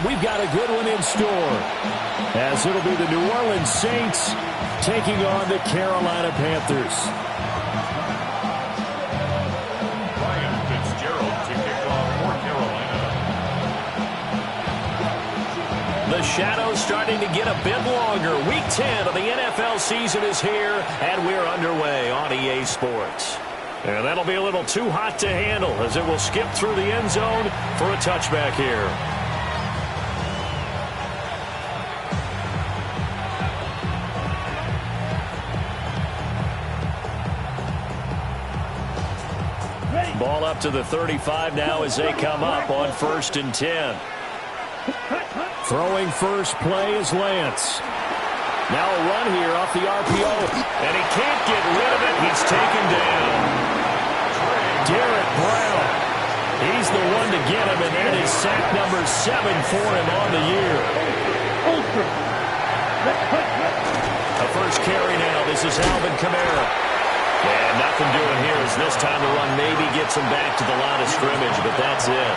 And we've got a good one in store, as it'll be the New Orleans Saints taking on the Carolina Panthers. The shadow's starting to get a bit longer. Week 10 of the NFL season is here, and we're underway on EA Sports. And that'll be a little too hot to handle as it will skip through the end zone for a touchback here. Ball up to the 35 now as they come up on 1st and 10. Throwing first play is Lance. Now a run here off the RPO, and he can't get rid of it. He's taken down. Derek Brown. He's the one to get him, and that is sack number 7 for him on the year. A first carry now. This is Alvin Kamara. And nothing doing here as this time the run maybe gets him back to the line of scrimmage, but that's it.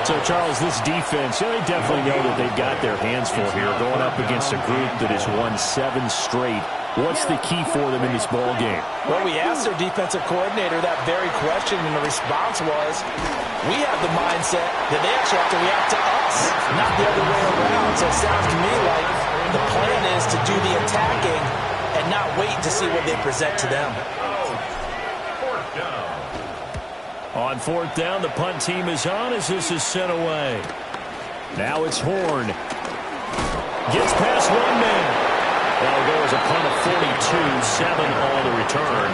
So, Charles, this defense, they definitely know that they've got their hands full here, going up against a group that has won 7 straight. What's the key for them in this ball game? Well, we asked their defensive coordinator that very question, and the response was, we have the mindset that they actually have to react to us, not the other way around. So it sounds to me like the plan is to do the attacking and not wait to see what they present to them. On 4th down, the punt team is on as this is sent away. Now it's Horn. Gets past one man. That'll go as a punt of 42, 7 on the return.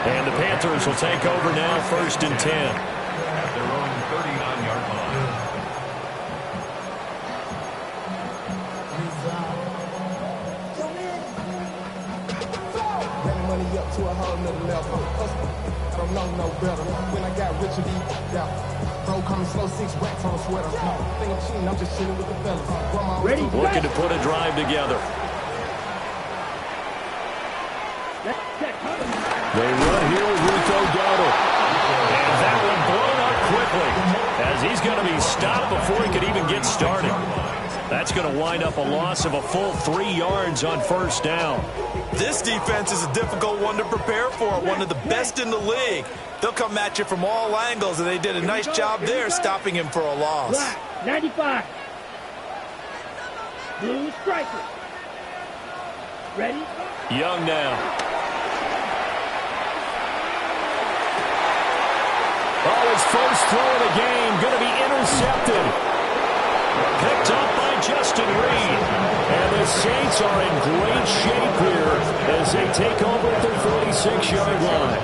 And the Panthers will take over now, 1st and 10. At their own 39-yard line. Money up to a whole nother level. I don't know no better. When I got rich and out, bro, coming slow, 6 racks on a sweater. No, think I'm cheating, I'm just chilling with the fellas. Ready? Looking to put a drive together. They run here with Rico Dowdle. And that one blown up quickly as he's going to be stopped before he could even get started. That's going to wind up a loss of a full 3 yards on 1st down. This defense is a difficult one to prepare for, one of the best in the league. They'll come at you from all angles, and they did a nice job there stopping him for a loss. Black, 95. Blue striker. Ready? Young now. Oh, his first throw of the game going to be intercepted. Picked up by Justin Reed. And the Saints are in great shape here as they take over at their 46-yard line.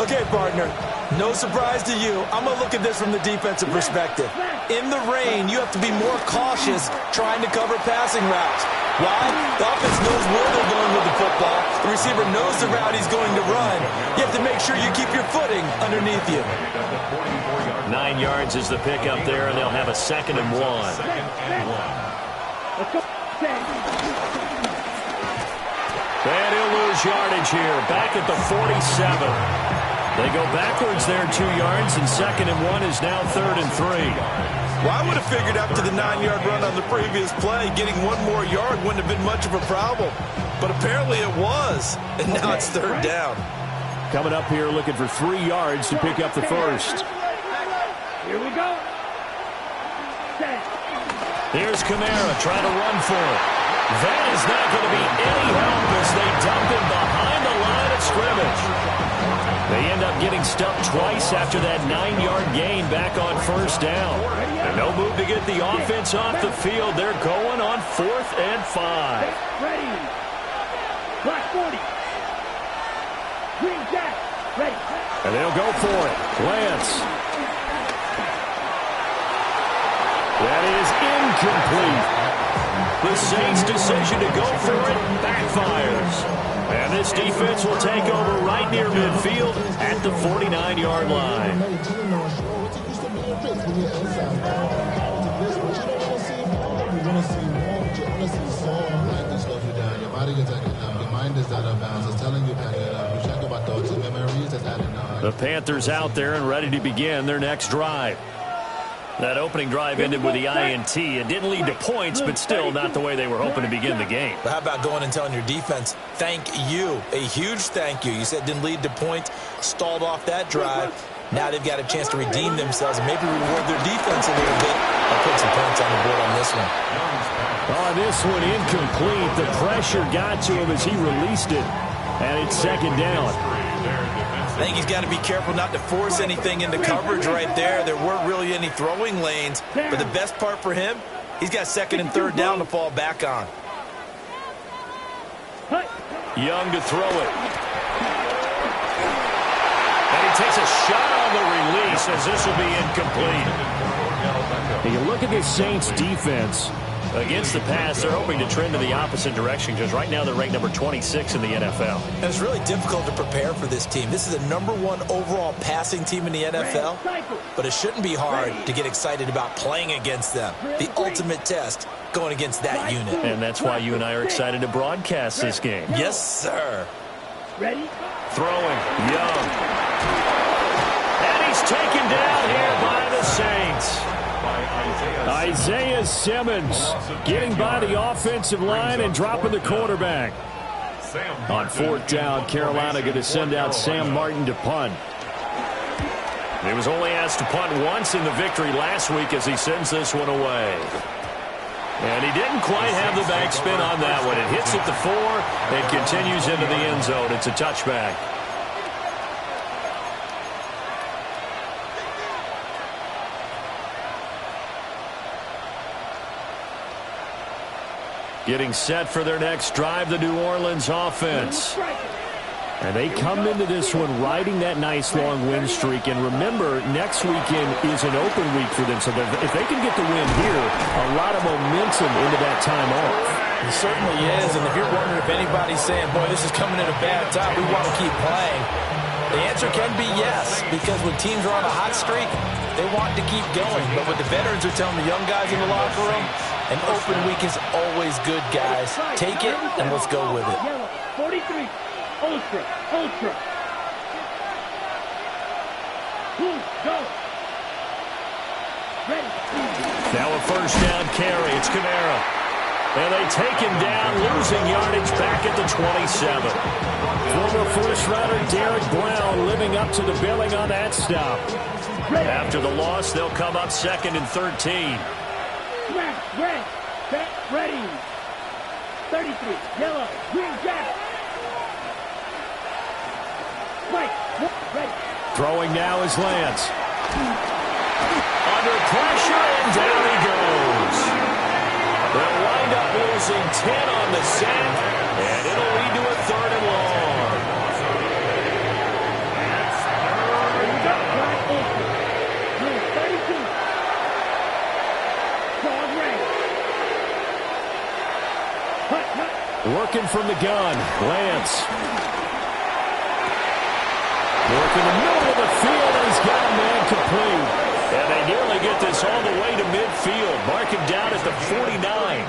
Okay, partner, no surprise to you. I'm going to look at this from the defensive perspective. In the rain, you have to be more cautious trying to cover passing routes. Why? The offense knows where they're going with the football. The receiver knows the route he's going to run. You have to make sure you keep your footing underneath you. 9 yards is the pickup there, and they'll have a 2nd and 1. And he'll lose yardage here, back at the 47. They go backwards there 2 yards, and 2nd and 1 is now 3rd and 3. Well, I would have figured after the 9-yard run on the previous play, getting 1 more yard wouldn't have been much of a problem. But apparently it was, and now it's 3rd down. Coming up here looking for 3 yards to pick up the first. Here we go. Here's Kamara trying to run for it. That is not going to be any help as they dump him behind the line of scrimmage. They end up getting stuffed twice after that 9-yard gain back on 1st down. And no move to get the offense off the field. They're going on 4th and 5. Ready. Black 40. Green jack. Ready. And they'll go for it. Lance. That is incomplete. The Saints' decision to go for it backfires. And this defense will take over right near midfield at the 49-yard line. The Panthers out there and ready to begin their next drive. That opening drive ended with the INT. It didn't lead to points, but still not the way they were hoping to begin the game. But how about going and telling your defense, thank you, a huge thank you. You said it didn't lead to points, stalled off that drive. Now they've got a chance to redeem themselves and maybe reward their defense a little bit. I'll put some points on the board on this one. On this one, incomplete. The pressure got to him as he released it, and it's second down. I think he's got to be careful not to force anything into coverage right there. There weren't really any throwing lanes. But the best part for him, he's got second and third down to fall back on. Young to throw it. And he takes a shot on the release as this will be incomplete. You look at this Saints defense. Against the pass, they're hoping to trend in the opposite direction because right now they're ranked number 26 in the NFL. And it's really difficult to prepare for this team. This is the #1 overall passing team in the NFL, but it shouldn't be hard to get excited about playing against them. The ultimate test going against that unit. And that's why you and I are excited to broadcast this game. Yes, sir. Ready? Throwing, Young. And he's taken down here by the Saints. Isaiah Simmons getting by the offensive line and dropping the quarterback. On fourth down, Carolina going to send out Sam Martin to punt. He was only asked to punt once in the victory last week as he sends this one away. And he didn't quite have the backspin on that one. It hits at the 4 and continues into the end zone. It's a touchback. Getting set for their next drive, the New Orleans offense. And they come into this one riding that nice long win streak. And remember, next weekend is an open week for them. So if they can get the win here, a lot of momentum into that time off. It certainly is. And if you're wondering if anybody's saying, boy, this is coming at a bad time, we want to keep playing, the answer can be yes. Because when teams are on a hot streak, they want to keep going. But what the veterans are telling the young guys in the locker room, an open week is always good, guys. Take it, and let's go with it. 43. Ultra. Go. Ready. Now a first down carry. It's Kamara. And they take him down, losing yardage back at the 27. Former first-rounder Derek Brown living up to the billing on that stop. After the loss, they'll come up second and 13. Ready. 33. Yellow. Green jacket. Ready. Throwing now is Lance. Under pressure, and down he goes. They'll wind up losing 10 on the sack, and it'll lead to a third and long. Here we go. Blue 32. Dog ready. Working from the gun, Lance. Working the middle of the field, and he's got a man complete. And they nearly get this all the way to midfield. Mark him down at the 49.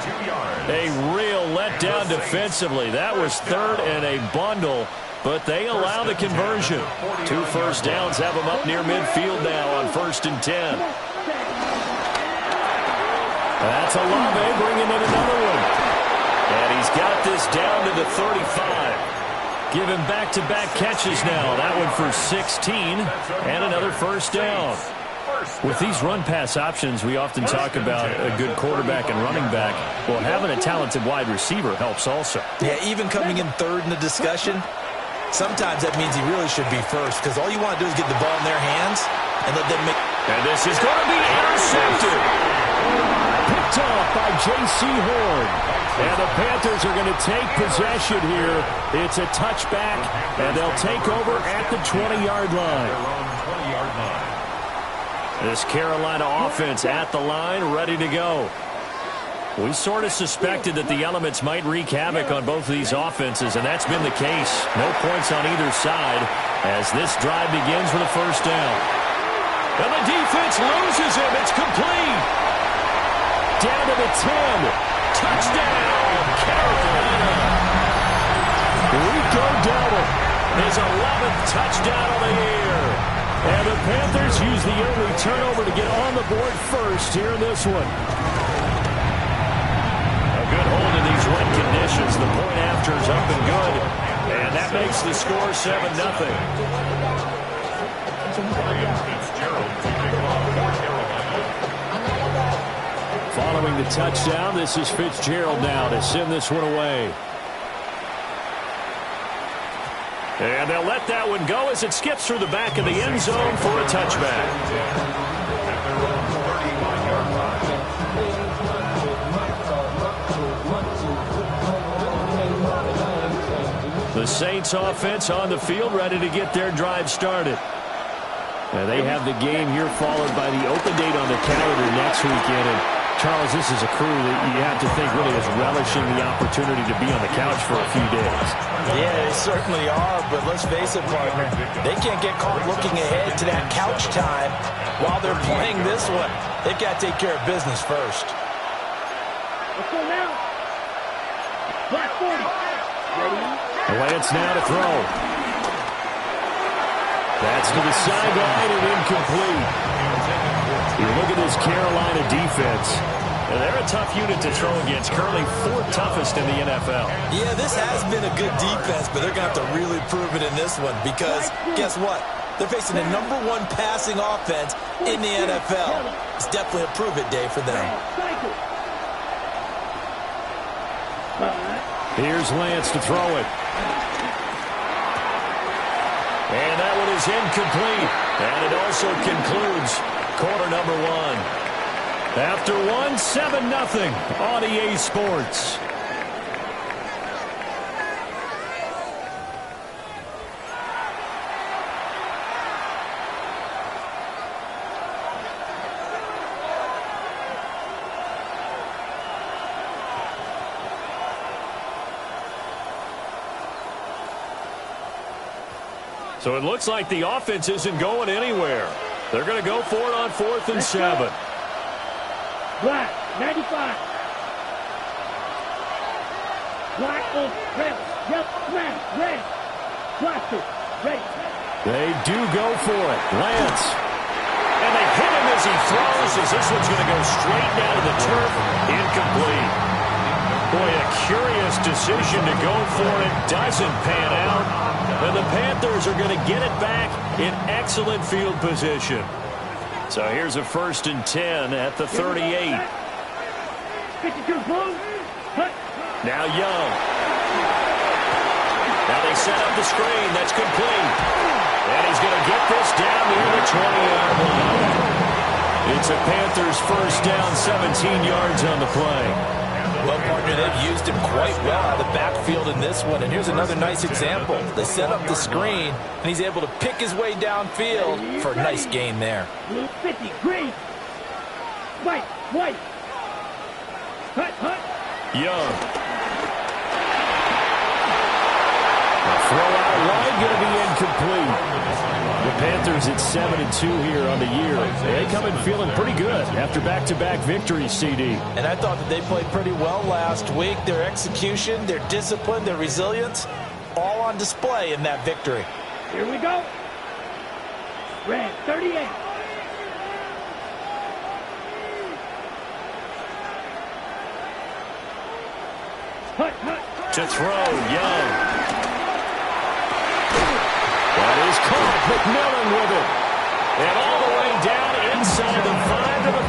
A real letdown defensively. That was third and a bundle, but they allow the conversion. 2 first downs have them up near midfield now on 1st and 10. That's Olave bringing in another one. And he's got this down to the 35. Giving back-to-back catches now. That one for 16 and another first down. With these run-pass options, we often talk about a good quarterback and running back. Well, having a talented wide receiver helps also. Yeah, even coming in third in the discussion, sometimes that means he really should be first because all you want to do is get the ball in their hands and let them make... And this is going to be intercepted. Picked off by J.C. Horn. And the Panthers are going to take possession here. It's a touchback, and they'll take over at the 20-yard line. This Carolina offense at the line, ready to go. We sort of suspected that the elements might wreak havoc on both of these offenses, and that's been the case. No points on either side as this drive begins with a first down. And the defense loses him. It's complete. Down to the 10. Touchdown, Carolina. Rico Dowdle, his 11th touchdown of the year. And the Panthers use the early turnover to get on the board first here in this one. A good hold in these wet conditions. The point after is up and good. And that makes the score 7-0. Following the touchdown, this is Fitzgerald now to send this one away. And they'll let that one go as it skips through the back of the end zone for a touchback. The Saints offense on the field ready to get their drive started. And they have the game here followed by the open date on the calendar next weekend. And Charles, this is a crew that you have to think really is relishing the opportunity to be on the couch for a few days. Yeah, they certainly are, but let's face it, partner, they can't get caught looking ahead to that couch time while they're playing this one. They've got to take care of business first. Let's go now. Black 40. Ready? Lance now to throw. That's to the sideline and incomplete. You look at this Carolina defense. They're a tough unit to throw against, currently 4th toughest in the NFL. Yeah, this has been a good defense, but they're going to have to really prove it in this one because guess what? They're facing the #1 passing offense in the NFL. It's definitely a prove-it day for them. Here's Lance to throw it. And that one is incomplete. And it also concludes quarter number 1. After 7-0 on EA Sports. So it looks like the offense isn't going anywhere. They're going to go for it on 4th and 7. Black, 95. Black, red, yellow, smash, red. Blaster, ready. They do go for it. Lance. And they hit him as he throws, as this one's going to go straight down to the turf. Incomplete. Boy, a curious decision to go for it. Doesn't pan out. And the Panthers are going to get it back in excellent field position. So here's a 1st and 10 at the 38. 52 blue. Now Young. Now they set up the screen. That's complete. And he's going to get this down near the 20-yard line. It's a Panthers 1st down, 17 yards on the play. Well, partner, they've used him quite well out of the backfield in this one. And here's another nice example. They set up the screen, and he's able to pick his way downfield for a nice gain there. Blue 50, green. White, white. Hut. Young. A throw out wide, going to be incomplete. The Panthers at 7-2 here on the year. They come in feeling pretty good after back-to-back victories, CD. And I thought that they played pretty well last week. Their execution, their discipline, their resilience, all on display in that victory. Here we go. Red, 38. Hut. To throw, Young. That is caught. McMillan with it. And all the way down inside the 5 to the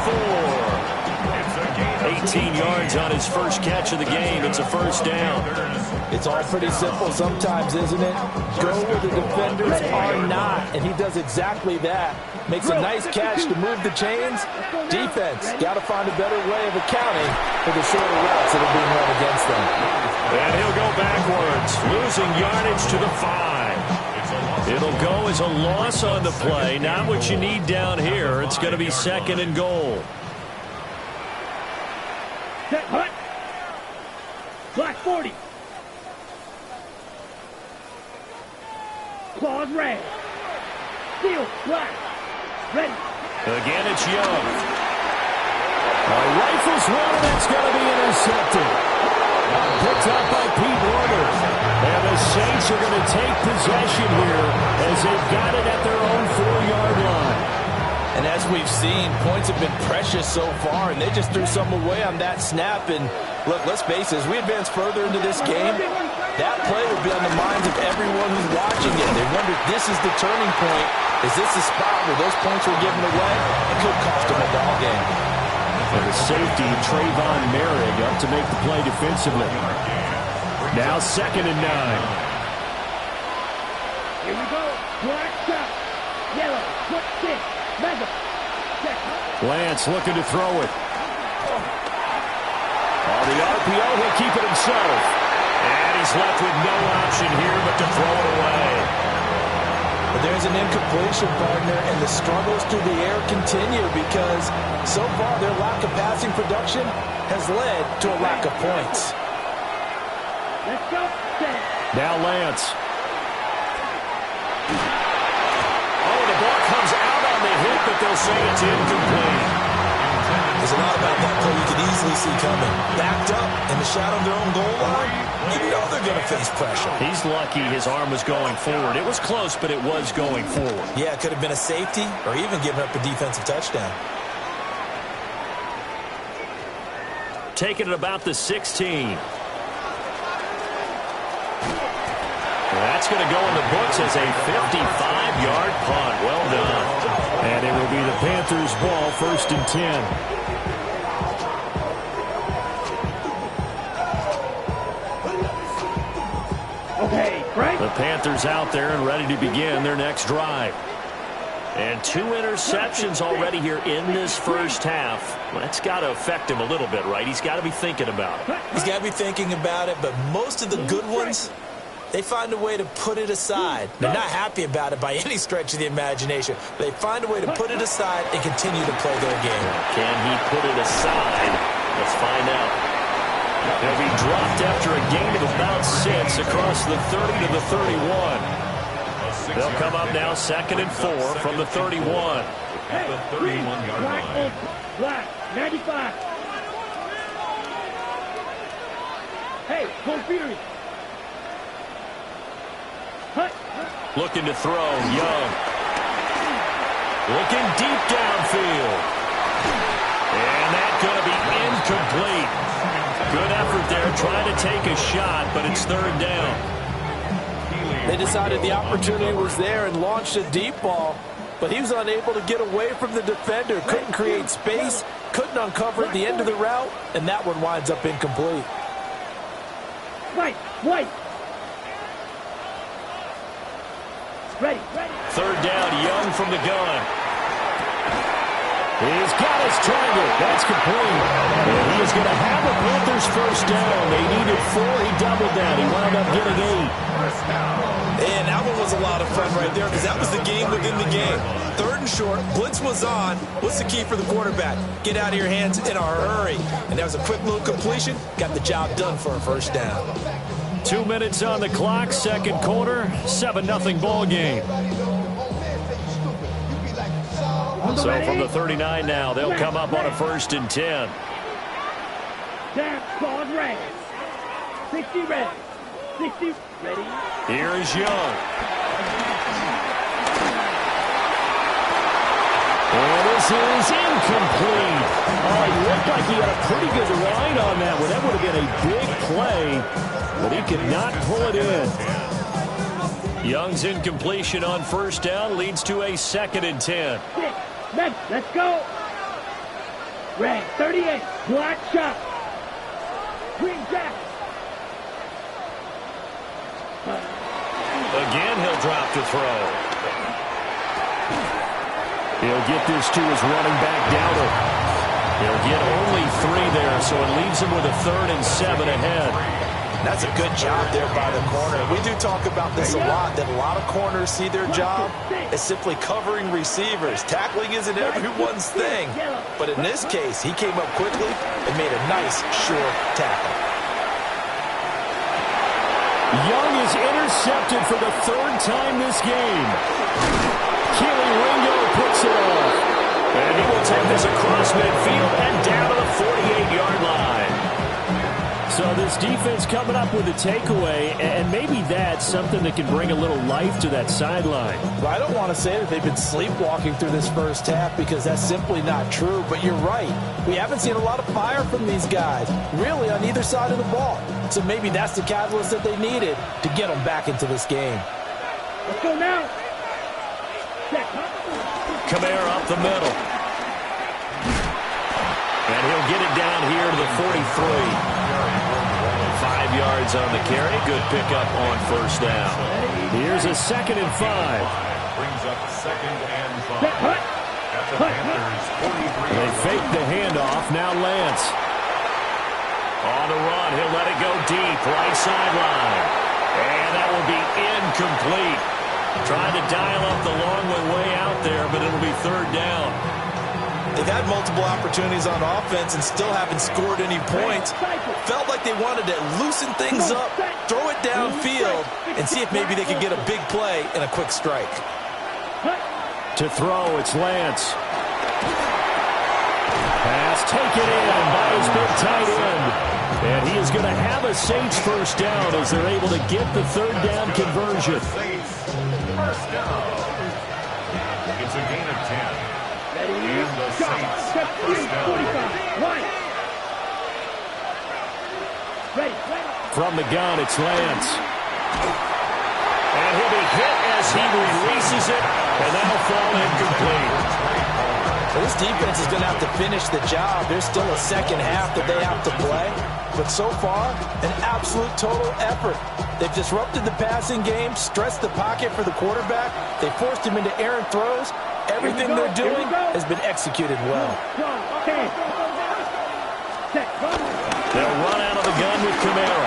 4. 18 yards on his first catch of the game. It's a 1st down. It's all pretty simple sometimes, isn't it? Go where the defenders are not, and he does exactly that. Makes a nice catch to move the chains. Defense, got to find a better way of accounting for the shorter routes that are being run against them. And he'll go backwards, losing yardage to the 5. It'll go as a loss on the play. Not what you need down here. It's going to be 2nd and goal. Set, hut. Black 40. Claws red. Steel, black. Ready. Again, it's Young. A rifles one, and that's going to be intercepted. Picked up by Pete Warner. And the the Saints are going to take possession here as they've got it at their own 4-yard line. And as we've seen, points have been precious so far, and they just threw some away on that snap. And look, let's face it, as we advance further into this game, that play will be on the minds of everyone who's watching it. They wonder if this is the turning point. Is this the spot where those points were given away? It could cost them a ball game. And the safety, Trayvon Merrick, up to make the play defensively. Now 2nd and 9. Here we go. Black shot. Yellow. Foot 6. Mega. Check. Lance looking to throw it. On the RPO, he'll keep it himself. And he's left with no option here but to throw it away. But there's an incompletion, partner, and the struggles through the air continue because so far their lack of passing production has led to a lack of points. Let's go. Now Lance. Oh, the ball comes out on the hit, but they'll say it's incomplete. There's a lot about that play you can easily see coming. Backed up in the shadow of their own goal line, you know they're going to face pressure. He's lucky his arm was going forward. It was close, but it was going forward. Yeah, it could have been a safety or even given up a defensive touchdown. Taking it about the 16. That's going to go in the books as a 55-yard punt. Well done. And it will be the Panthers' ball, 1st and 10. Okay, Frank. The Panthers out there and ready to begin their next drive. And 2 interceptions already here in this first half. That's got to affect him a little bit, right? He's got to be thinking about it. He's got to be thinking about it, but most of the good ones, they find a way to put it aside. They're not happy about it by any stretch of the imagination. They find a way to put it aside and continue to play their game. Can he put it aside? Let's find out. He'll be dropped after a gain of about 6 across the 30 to the 31. They'll come up now 2nd and 4 from the 31. At the 31-yard line. Black, 95. Hey, go Fury. Hut. Looking to throw, Young. Looking deep downfield. And that's going to be incomplete. Good effort there, trying to take a shot, but it's 3rd down. They decided the opportunity was there and launched a deep ball, but he was unable to get away from the defender. Couldn't create space, couldn't uncover at the end of the route, and that one winds up incomplete. White. Ready. 3rd down, Young from the gun. He's got his target. That's complete. And he is going to have the Panthers' 1st down. They needed 4. He doubled down. He wound up getting 8. And that one was a lot of fun right there because that was the game within the game. 3rd and short, blitz was on. What's the key for the quarterback? Get out of your hands in a hurry. And that was a quick little completion. Got the job done for a 1st down. 2 minutes on the clock, 2nd quarter, 7-0 ball game. So from the 39 now, they'll come up on a 1st and 10. Down, squad red. 60 red. 60 ready. Here is Young. And this is incomplete. Oh, he looked like he had a pretty good line on that one. That would have been a big play, but he could not pull it in. Young's incompletion on 1st down leads to a 2nd and 10. Let's go. Red, 38. Black shot. Green jack. Again, he'll drop to throw. He'll get this to his running back, Dowdle. He'll get only 3 there, so it leaves him with a 3rd and 7 ahead. That's a good job there by the corner. We do talk about this a lot, that a lot of corners see their job as simply covering receivers. Tackling isn't everyone's thing. But in this case, he came up quickly and made a nice, sure tackle. Young is intercepted for the 3rd time this game. Keely Ringo puts it off. And he will take this across midfield and down to the 48-yard line. So this defense coming up with a takeaway, and maybe that's something that can bring a little life to that sideline. Well, I don't want to say that they've been sleepwalking through this first half because that's simply not true, but you're right. We haven't seen a lot of fire from these guys, really, on either side of the ball. So maybe that's the catalyst that they needed to get them back into this game. Let's go now. Kamara up the middle. And he'll get it down here to the 43. 5 yards on the carry. Good pickup on first down. Here's a 2nd and 5. Brings up 2nd and 5. At the Panthers' 43. They fake the handoff. Now Lance. On the run. He'll let it go deep. Right sideline. And that will be incomplete. Trying to dial up the long way out there, but it'll be 3rd down. They've had multiple opportunities on offense and still haven't scored any points. Felt like they wanted to loosen things up, throw it downfield, and see if maybe they could get a big play and a quick strike. To throw, it's Lance. Pass taken in by his big tight end. And he is going to have a Saints first down as they're able to get the 3rd down conversion. First down. It's a gain of 10. Ready, And the Saints first down. 45. Ready. From the gun, it's Lance. And he'll be hit as he releases it, and that'll fall incomplete. So this defense is going to have to finish the job. There's still a second half that they have to play. But so far, an absolute total effort. They've disrupted the passing game, stretched the pocket for the quarterback. They forced him into errant throws. Everything they're doing has been executed well. They'll run out of the gun with Kamara.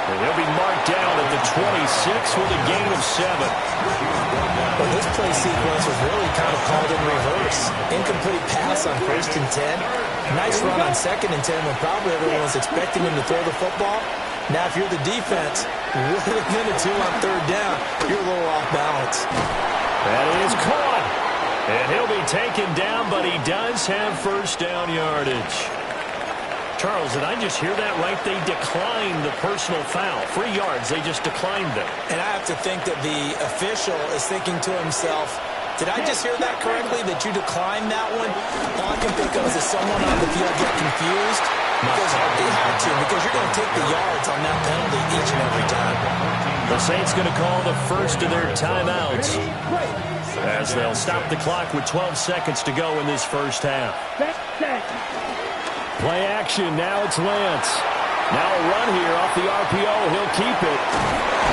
And he'll be marked down at the 26 with a gain of 7. But this play sequence was really kind of called in reverse. Incomplete pass on 1st and 10. Nice run on 2nd and 10 when probably everyone was expecting him to throw the football. Now, if you're the defense, what are they going to do on 3rd down? You're a little off balance. That is caught. And he'll be taken down, but he does have first down yardage. Charles, did I just hear that right? They declined the personal foul. 3 yards, they just declined them. And I have to think that the official is thinking to himself, did I just hear that correctly, that you declined that one? All I can think of is someone on the field get confused. Because they had to, because you're going to take the yards on that penalty each and every time. The Saints going to call the first of their timeouts as they'll stop the clock with 12 seconds to go in this first half. Play action. Now it's Lance. Now a run here off the RPO. He'll keep it.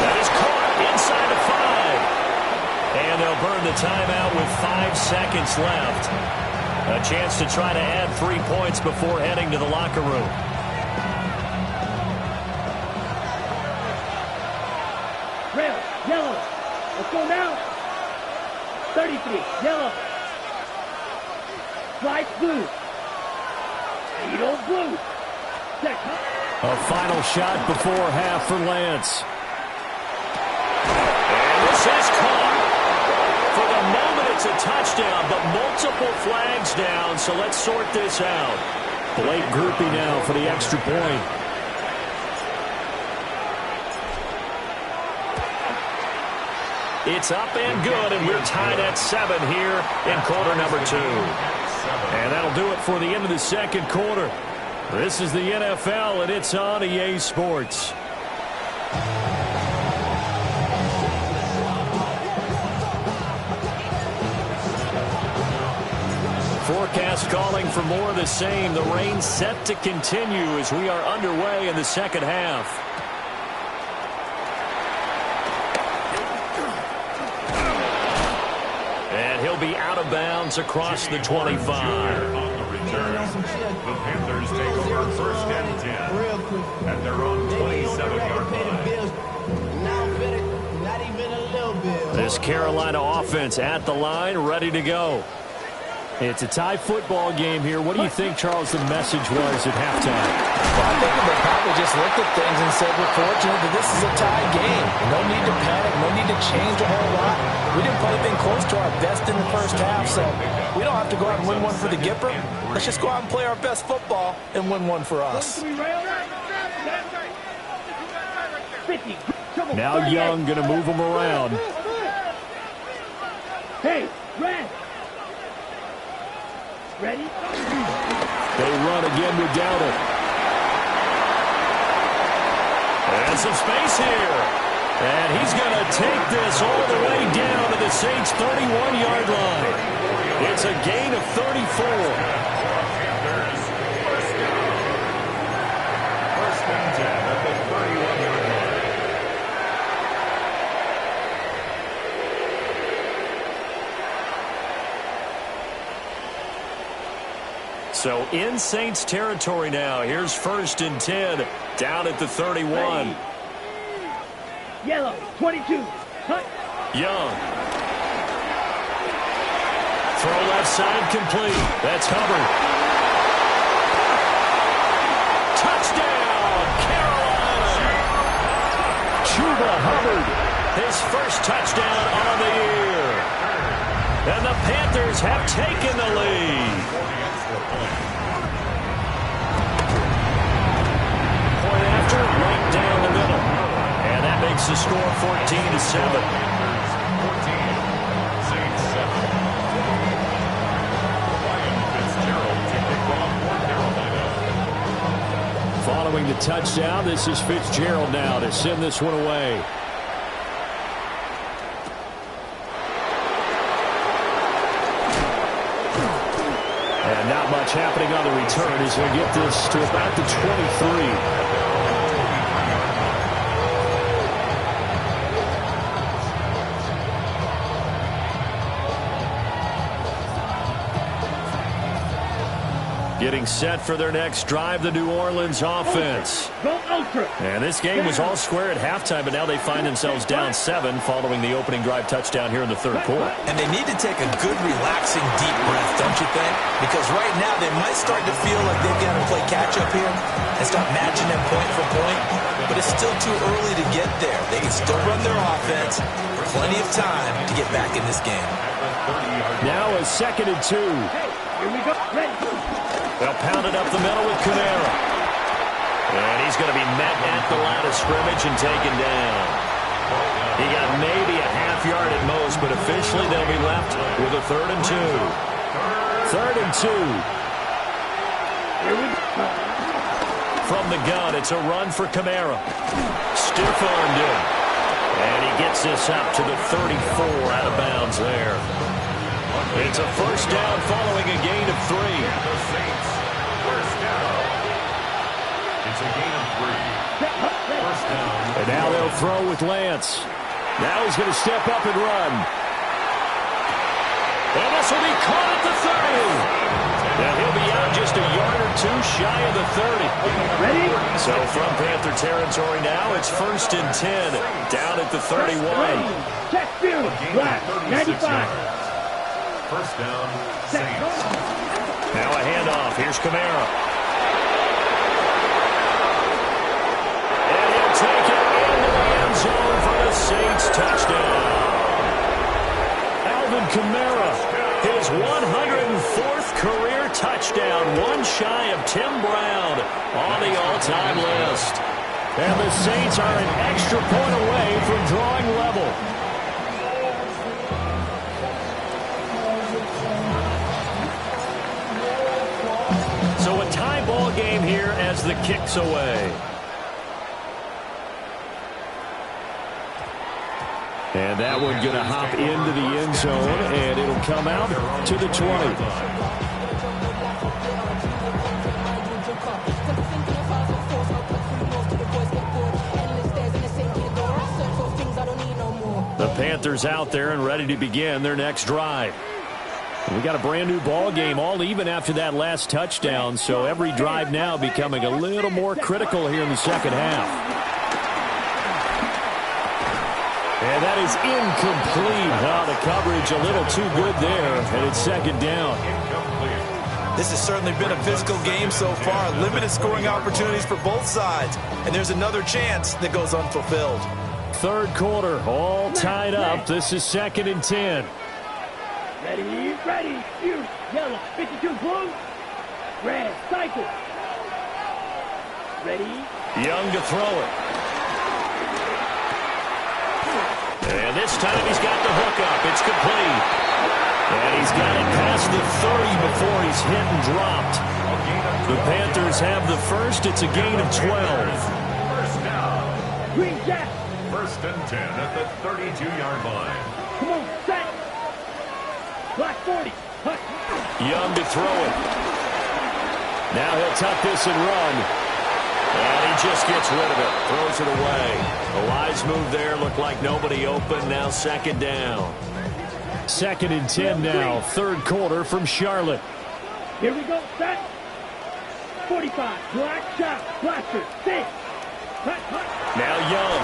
That is caught inside the 5. And they'll burn the timeout with 5 seconds left. A chance to try to add 3 points before heading to the locker room. Red, yellow. Let's go now. 33, yellow. Flight blue. Beetle blue. A final shot before half for Lance. And this is caught. For the moment, it's a touchdown, but multiple flags down, so let's sort this out. Late groupie now for the extra point. It's up and good, and we're tied at 7 here in quarter number 2. And that'll do it for the end of the second quarter. This is the NFL, and it's on EA Sports. Forecast calling for more of the same. The rain set to continue as we are underway in the second half. And he'll be out of bounds across the 25. On the return, the Panthers take over first and 10 at their own 27-yard line. This Carolina offense at the line, ready to go. It's a tie football game here. What do you think, Charles, the message was at halftime? Well, I think they probably just looked at things and said, we're fortunate that this is a tie game. No need to panic, no need to change a whole lot. We didn't play anything close to our best in the first half, so we don't have to go out and win one for the Gipper. Let's just go out and play our best football and win one for us. 50. Now Young going to move him around. Hey, red. Ready? They run again with Dowdle. And some space here. And he's going to take this all the way down to the Saints' 31-yard line. It's a gain of 34. First and 10 at the 31-yard line. So in Saints territory now. Here's 1st and 10 down at the 31. Yellow, 22. Cut. Young. Throw left side complete. That's Hubbard. Touchdown, Carolina. Chuba Hubbard. His first touchdown on the year. And the Panthers have taken the lead. Point after, right down the middle. And that makes the score 14-7. Following the touchdown, this is Fitzgerald now to send this one away. And not much happening on the return as they get this to about the 23. Getting set for their next drive, the New Orleans offense. Go ultra. And this game was all square at halftime, but now they find themselves down 7 following the opening drive touchdown here in the third quarter. And they need to take a good, relaxing, deep breath, don't you think? Because right now they might start to feel like they've got to play catch-up here and start matching them point for point. But it's still too early to get there. They can still run their offense. Plenty of time to get back in this game. Now a 2nd and 2. Hey, here we go. Ready. They'll pound it up the middle with Kamara. And he's going to be met at the line of scrimmage and taken down. He got maybe a half yard at most, but officially they'll be left with a 3rd and 2. 3rd and 2. Here we go. From the gun, it's a run for Kamara. Stiff-armed him. And he gets this up to the 34 out of bounds there. It's a first down following a gain of 3. The Saints, first down. It's a gain of 3. First down. And now they'll throw with Lance. Now he's going to step up and run. And this will be caught at the 30. Now he'll be out just a yard or 2 shy of the 30. Ready? So from Panther territory now, it's 1st and 10 down at the 31. Ready. Check field. Black. 95. First down, Saints. Now a handoff. Here's Kamara. And he'll take it into the end zone for the Saints touchdown. Alvin Kamara, his 104th career touchdown, one shy of Tim Brown on the all-time list. And the Saints are an extra point away from drawing level. So a tie ball game here as the kick's away. And that one going to hop into the end zone, and it'll come out to the 20. The Panthers out there and ready to begin their next drive. We got a brand new ball game, all even after that last touchdown, so every drive now becoming a little more critical here in the second half. And that is incomplete. Oh, the coverage a little too good there, and it's 2nd down. This has certainly been a physical game so far. Limited scoring opportunities for both sides. And there's another chance that goes unfulfilled. 3rd quarter, all tied up. This is 2nd and 10. Ready, ready, shoot. Yellow, 52 blue. Red, cycle. Ready? Young to throw it. And this time he's got the hook up. It's complete. And he's got it past the 30 before he's hit and dropped. The Panthers have the first. It's a gain of 12. First down. Green Jack. First and 10 at the 32-yard line. Come on, set. Black 40. Hut. Young to throw it. Now he'll tuck this and run. And he just gets rid of it. Throws it away. A wise move there. Looked like nobody open. Now second down. Second and 10 now. Third quarter from Charlotte. Here we go, set. 45. Black shot. Blaster. 6. Hut, hut. Now Young.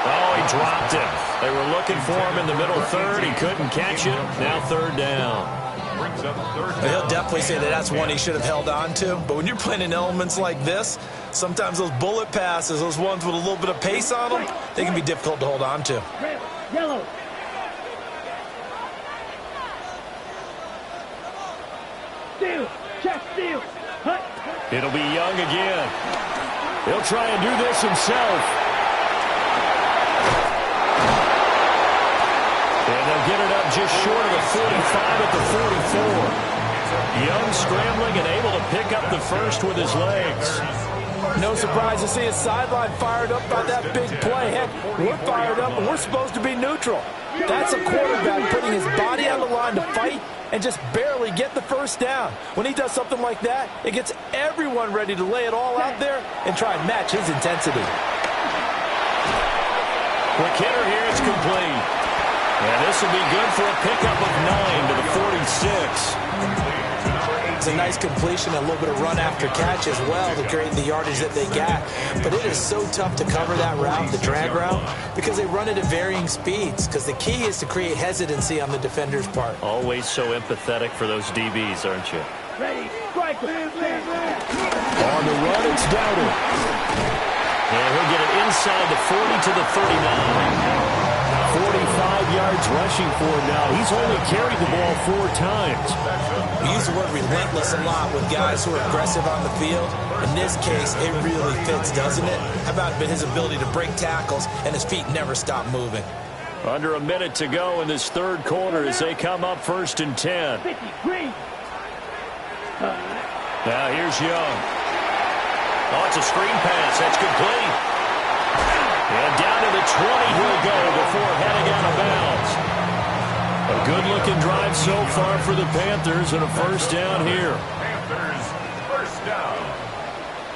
Oh, he dropped it. They were looking for him in the middle third. He couldn't catch it. Now third down. Brings up third down. He'll definitely say that that's one he should have held on to. But when you're playing in elements like this, sometimes those bullet passes, those ones with a little bit of pace on them, they can be difficult to hold on to. Red. Yellow. Steal. Check steal. Hut. It'll be Young again. He'll try and do this himself. And they'll get it up just short of the 45 at the 44. Young scrambling and able to pick up the first with his legs. No surprise to see his sideline fired up by that big play. Heck, we're fired up and we're supposed to be neutral. That's a quarterback putting his body on the line to fight and just barely get the first down. When he does something like that, it gets everyone ready to lay it all out there and try and match his intensity. Quick hitter here, it's complete. And this will be good for a pickup of 9 to the 46. It's a nice completion, a little bit of run after catch as well to create the yardage that they got. But it is so tough to cover that route, the drag route, because they run it at varying speeds. Because the key is to create hesitancy on the defender's part. Always so empathetic for those DBs, aren't you? Ready. Strike. On the run, it's Dowdle. And he'll get it inside the 40 to the 39. 45 yards rushing for him now. He's only carried the ball 4 times. We use the word relentless a lot with guys who are aggressive on the field. In this case, it really fits, doesn't it? How about his ability to break tackles and his feet never stop moving? Under a minute to go in this third quarter as they come up first and 10. 50. Green. Now here's Young. Oh, it's a screen pass. That's complete. And down to the 20 he'll go before heading out of bounds. A good-looking drive so far for the Panthers and a first down here. Panthers, first down.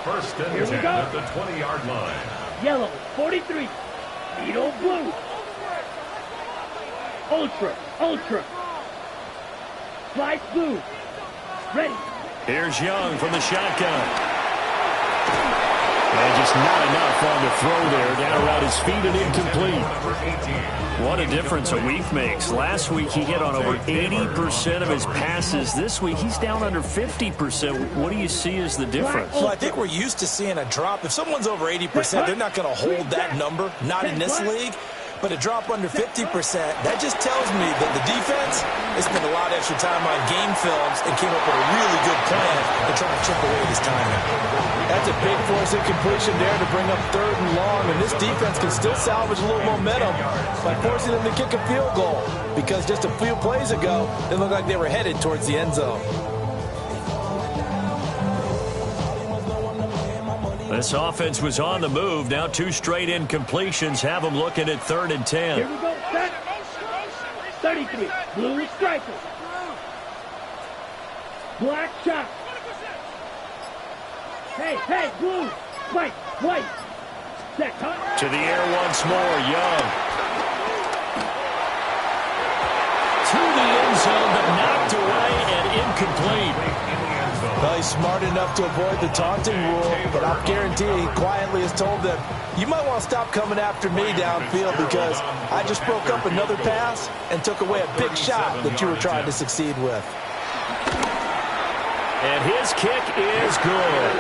First and 10 at the 20-yard line. Yellow. 43. Needle blue. Ultra. Ultra. Light blue. Ready. Here's Young from the shotgun. And just not enough on the throw there. Down around his feet and incomplete. What a difference a week makes. Last week he hit on over 80% of his passes. This week he's down under 50%. What do you see as the difference? Well, I think we're used to seeing a drop. If someone's over 80%, they're not going to hold that number. Not in this league. But a drop under 50%, that just tells me that the defense has spent a lot of extra time on game films and came up with a really good plan to try to chip away at his timing. That's a big force incompletion there to bring up third and long, and this defense can still salvage a little momentum by forcing them to kick a field goal, because just a few plays ago, they looked like they were headed towards the end zone. This offense was on the move. Now 2 straight incompletions have them looking at 3rd and 10. Here we go. Set. 33. Blue striker. Black shot. Hey, blue. White. Set. Cut. To the air once more, Young. To the end zone, but knocked away and incomplete. Well, he's smart enough to avoid the taunting rule, but I'll guarantee he quietly has told them, you might want to stop coming after me downfield because I just broke up another pass and took away a big shot that you were trying to succeed with. And his kick is good.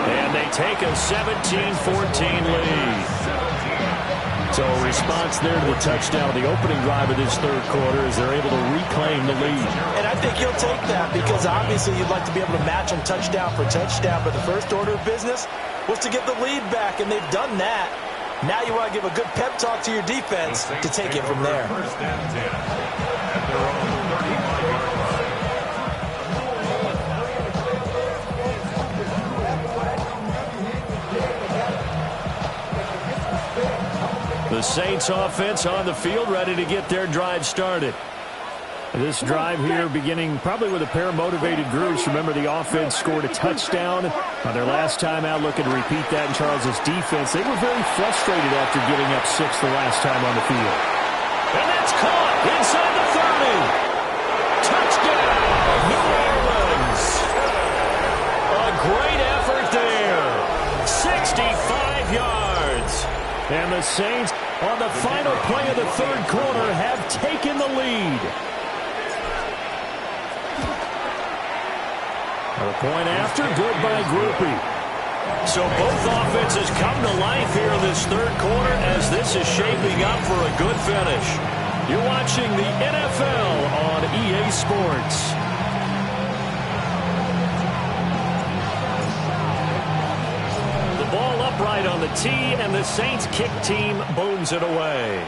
And they take a 17-14 lead. So a response there to the touchdown, the opening drive of this third quarter, as they're able to reclaim the lead. And I think he'll take that because obviously you'd like to be able to match him touchdown for touchdown, but the first order of business was to get the lead back, and they've done that. Now you want to give a good pep talk to your defense to take it from there. First and 10 at their own 35-yard line. The Saints offense on the field, ready to get their drive started. This drive here beginning probably with a pair of motivated groups. Remember, the offense scored a touchdown on their last time out, looking to repeat that in Charles' defense. They were very frustrated after giving up 6 the last time on the field. And that's caught inside the 30. Touchdown, New Orleans. A great effort there. 65 yards. And the Saints, on the final play of the third quarter, have taken the lead. A point after, good by Groupie. So both offenses come to life here in this third quarter as this is shaping up for a good finish. You're watching the NFL on EA Sports. The ball upright on the tee, and the Saints kick team booms it away.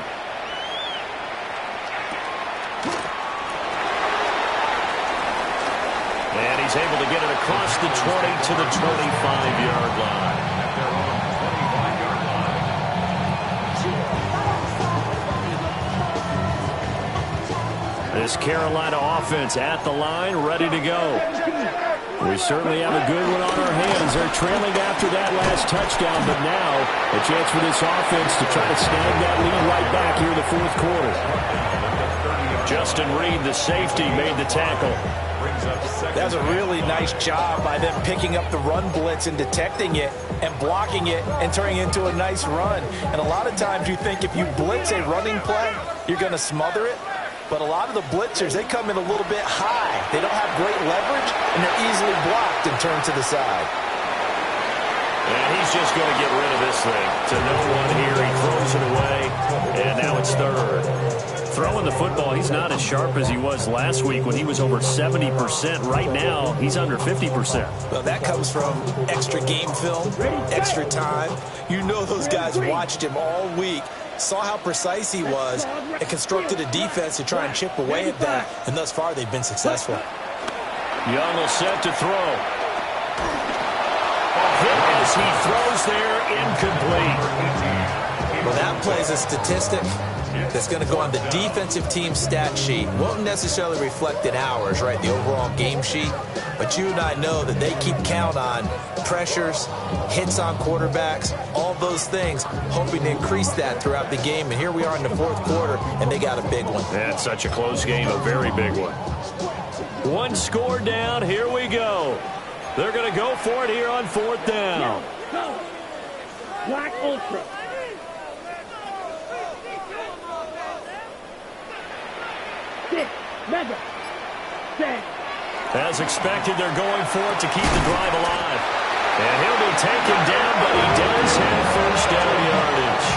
And he's able to get it across the 20 to the 25-yard line. At their own 25-yard line. This Carolina offense at the line, ready to go. We certainly have a good one on our hands. They're trailing after that last touchdown, but now a chance for this offense to try to snag that lead right back here in the fourth quarter. Justin Reed, the safety, made the tackle. That's a really nice job by them picking up the run blitz and detecting it and blocking it and turning it into a nice run. And a lot of times you think if you blitz a running play, you're going to smother it. But a lot of the blitzers, they come in a little bit high. They don't have great leverage, and they're easily blocked and turned to the side. And he's just going to get rid of this thing. To no one here, he throws it away, and now it's third. Throwing the football, he's not as sharp as he was last week when he was over 70%. Right now, he's under 50%. Well, that comes from extra game film, extra time. You know those guys watched him all week, saw how precise he was, and constructed a defense to try and chip away at that. And thus far, they've been successful. Young will set to throw. Hit as he throws there, incomplete. Well, that plays a statistic that's going to go on the defensive team stat sheet. Won't necessarily reflect in ours, right, the overall game sheet. But you and I know that they keep count on pressures, hits on quarterbacks, all those things, hoping to increase that throughout the game. And here we are in the fourth quarter, and they got a big one. That's such a close game, a very big one. One score down, here we go. They're going to go for it here on fourth down. Go. Black Ultra. Six. Mega. Six. As expected, they're going for it to keep the drive alive. And he'll be taken down, but he does have first down yardage.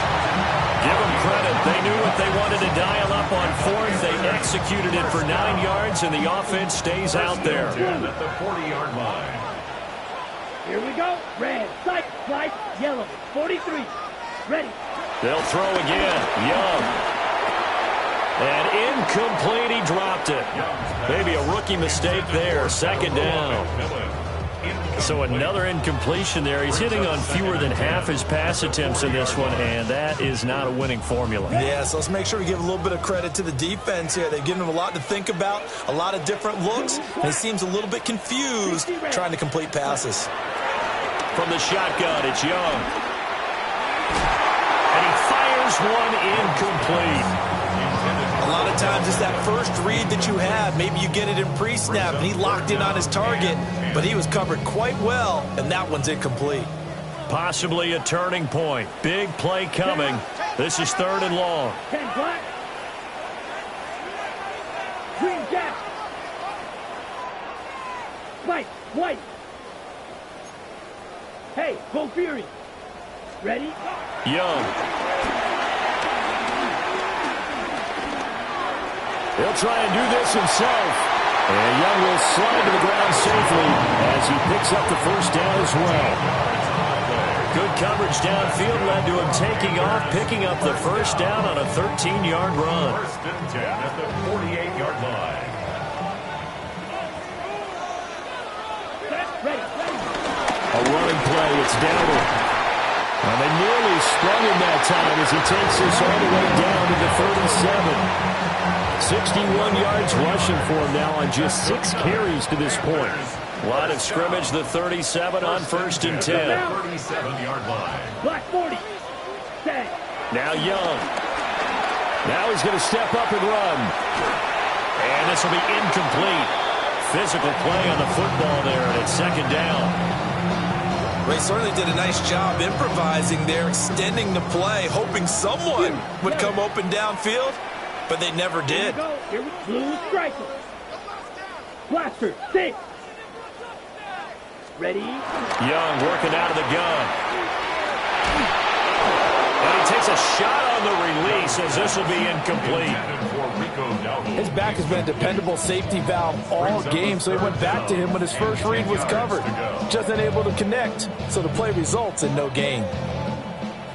Give them credit. They knew what they wanted to dial up on fourth. They executed it for 9 yards, and the offense stays out there. At the 40-yard line. Here we go. Red. Sight. Slice. Yellow. 43. Ready. They'll throw again. Young. And incomplete. He dropped it. Maybe a rookie mistake there. Second down. So another incompletion there. He's hitting on fewer than half his pass attempts in this one, and that is not a winning formula. Yeah, so let's make sure we give a little bit of credit to the defense here. They've given him a lot to think about, a lot of different looks, and he seems a little bit confused trying to complete passes. From the shotgun, it's Young. And he fires one incomplete. A lot of times it's that first read that you have. Maybe you get it in pre-snap, and he locked in on his target, but he was covered quite well, and that one's incomplete. Possibly a turning point. Big play coming. This is third and long. 10 black. Green jack. White. White. Hey, go Fury. Ready? Young. He'll try and do this himself. And Young will slide to the ground safely as he picks up the first down as well. Good coverage downfield led to him taking off, picking up the first down on a 13-yard run. First and 10 at the 48-yard line. A running play, it's Dowdle. And they nearly sprung him that time as he takes this all the way down to the 37. 61 yards rushing for him now on just 6 carries to this point. Line of scrimmage, the 37 on first and 10. 37-yard line. Black 40. Set. Now Young. Now he's going to step up and run. And this will be incomplete. Physical play on the football there, and it's second down. They certainly did a nice job improvising there, extending the play, hoping someone would come open downfield, but they never did. Here we go. Blue striker. Blaster. 6. Ready? Young working out of the gun. And he takes a shot on the release as this will be incomplete. His back has been a dependable safety valve all game, so he went back to him when his first read was covered. Just unable to connect, so the play results in no gain.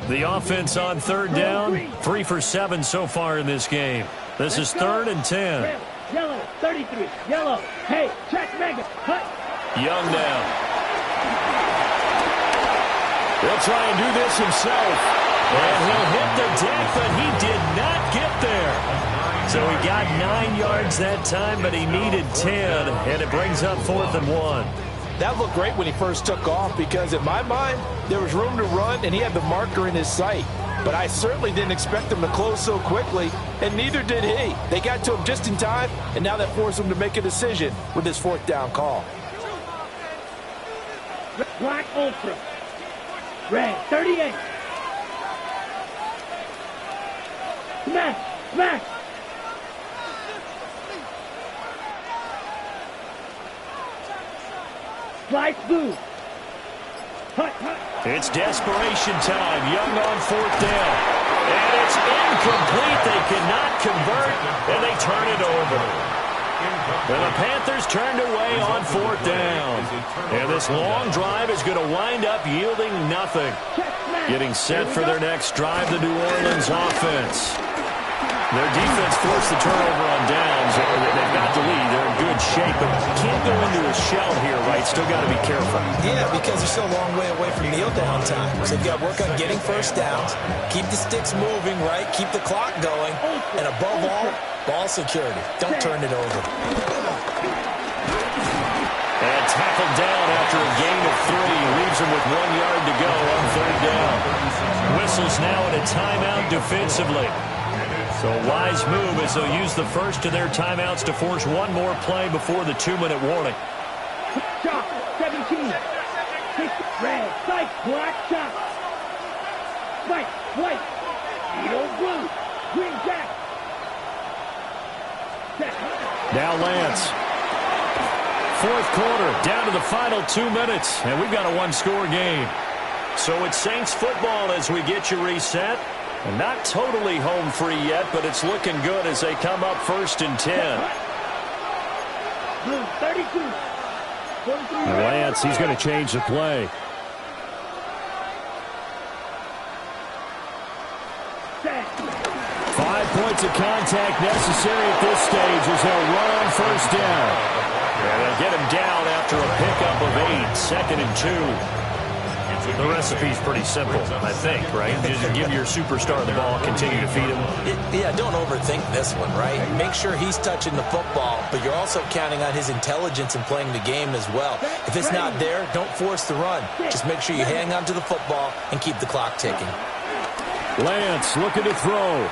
The offense on third down, 3 for 7 so far in this game. This is third and 10. Red, yellow, 33, yellow. Hey, check mega. Cut. Young now. He'll try and do this himself. And he'll hit the deck, but he did not get there. So he got 9 yards that time, but he needed 10, and it brings up 4th and 1. That looked great when he first took off because, in my mind, there was room to run, and he had the marker in his sight. But I certainly didn't expect him to close so quickly, and neither did he. They got to him just in time, and now that forced him to make a decision with his 4th down call. Black Ultra. Red, 38. Smash, smash. Slice blue. Hut, hut. It's desperation time. Young on 4th down. And it's incomplete. They cannot convert, and they turn it over. And the Panthers turned away on 4th down. And this long drive is going to wind up yielding nothing. Getting set for their next drive, the New Orleans offense. Their defense forced the turnover on downs. They've got the lead. They're in good shape, but can't go into a shell here, right? Still got to be careful. Yeah, because they're still a long way away from kneel down time. So they've got to work on getting first downs, keep the sticks moving, right? Keep the clock going, and above all, ball security. Don't turn it over. And tackled down after a gain of 3. Leaves him with 1 yard to go on 3rd down. Whistles now at a timeout defensively. So a wise move as they'll use the first of their timeouts to force one more play before the 2-minute warning. Shot, 17. Red, sight, black shot. White, white. Eagle blue. Green jack. Now Lance. 4th quarter, down to the final 2 minutes, and we've got a 1-score game. So it's Saints football as we get you reset. And not totally home free yet, but it's looking good as they come up 1st and 10. Blue, 32. Lance, he's going to change the play. Set. 5 points of contact necessary at this stage as they'll run on 1st down. And they'll get him down after a pickup of 8, 2nd and 2. The recipe's pretty simple, I think, right? Just give your superstar the ball, continue to feed him. Yeah, don't overthink this one, right? Make sure he's touching the football, but you're also counting on his intelligence in playing the game as well. If it's not there, don't force the run. Just make sure you hang on to the football and keep the clock ticking. Lance looking to throw.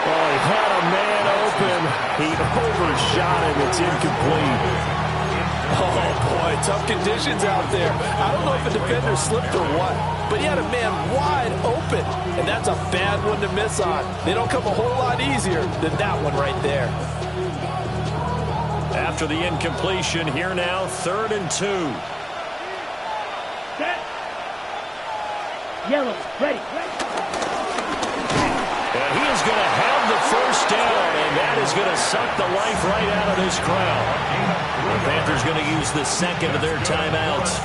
Oh, he had a man open. He overshot him. It's incomplete. Oh, boy, tough conditions out there. I don't know if a defender slipped or what, but he had a man wide open, and that's a bad one to miss on. They don't come a whole lot easier than that one right there. After the incompletion, here now, 3rd and 2. Set. Yellow, ready. And he is going to have the first down, and that is going to suck the life right out of this crowd. The Panthers going to use the second of their timeouts.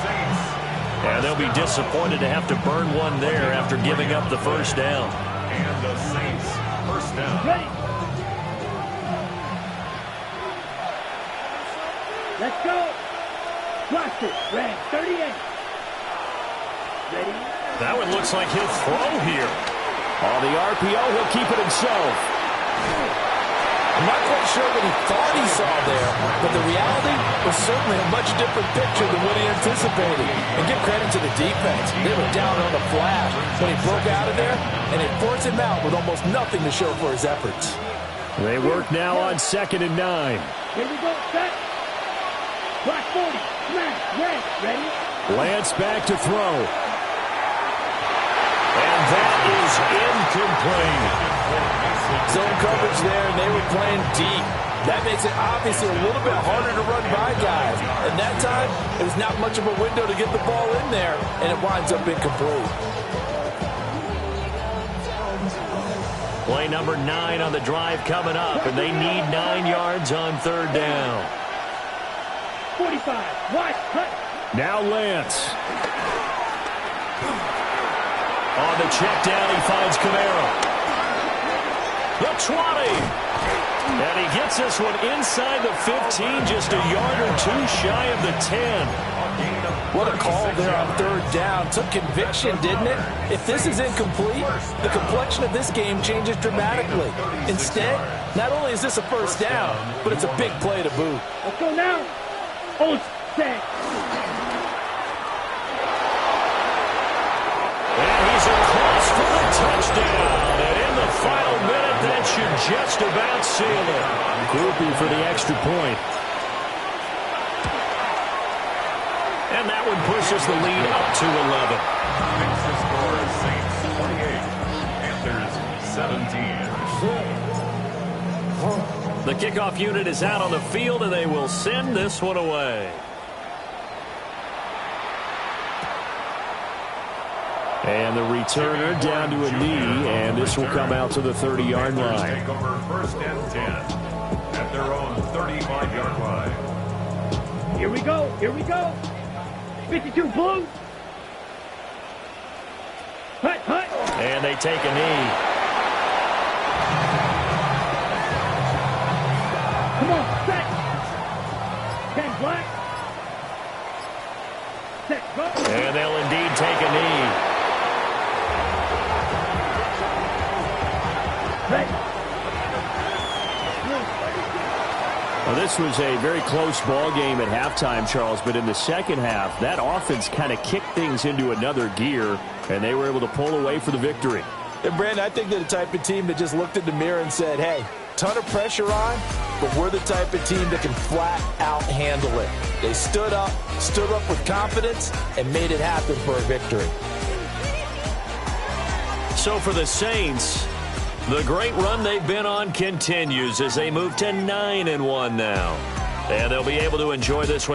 And they'll be disappointed to have to burn one there after giving up the first down. And the Saints, first down. Ready. Let's go. Watch it. Red 38. Ready. That one looks like he'll throw here. On the RPO, he'll keep it himself. I'm not quite sure what he thought he saw there, but the reality was certainly a much different picture than what he anticipated. And give credit to the defense. They were down on the flash when he broke out of there, and it forced him out with almost nothing to show for his efforts. They work now on 2nd and 9. Here we go. Set. Black 40. Smash. Red. Ready. Lance back to throw. And that is incomplete. Zone coverage there, and they were playing deep. That makes it obviously a little bit harder to run by guys. And that time, it was not much of a window to get the ball in there, and it winds up incomplete. Play number 9 on the drive coming up, and they need 9 yards on 3rd down. 45. Watch. Cut. Now Lance. On the check down, he finds Camaro. The 20. And he gets this one inside the 15, just a yard or two shy of the 10. What a call there on 3rd down. Took conviction, didn't it? If this is incomplete, the complexion of this game changes dramatically. Instead, not only is this a first down, but it's a big play to boot. Let's go now. Oh, set. And he's across for the touchdown. And in the final minute, that should just about seal it. Groupie for the extra point. And that one pushes the lead up to 11. Makes the score Saints 28, Panthers 17. The kickoff unit is out on the field, and they will send this one away. And the returner down to a knee, and this will come out to the 30-yard line. Take over 1st and 10 at their own 35-yard line. Here we go. Here we go. 52 blue. Hut, hut. And they take a knee. Come on, set. 10 black. Set, go. And they'll indeed take a knee. Ready. Well, this was a very close ball game at halftime, Charles, but in the second half, that offense kind of kicked things into another gear, and they were able to pull away for the victory. And, Brandon, I think they're the type of team that just looked in the mirror and said, hey, ton of pressure on, but we're the type of team that can flat out handle it. They stood up with confidence, and made it happen for a victory. So for the Saints, the great run they've been on continues as they move to 9-1 now. And they'll be able to enjoy this one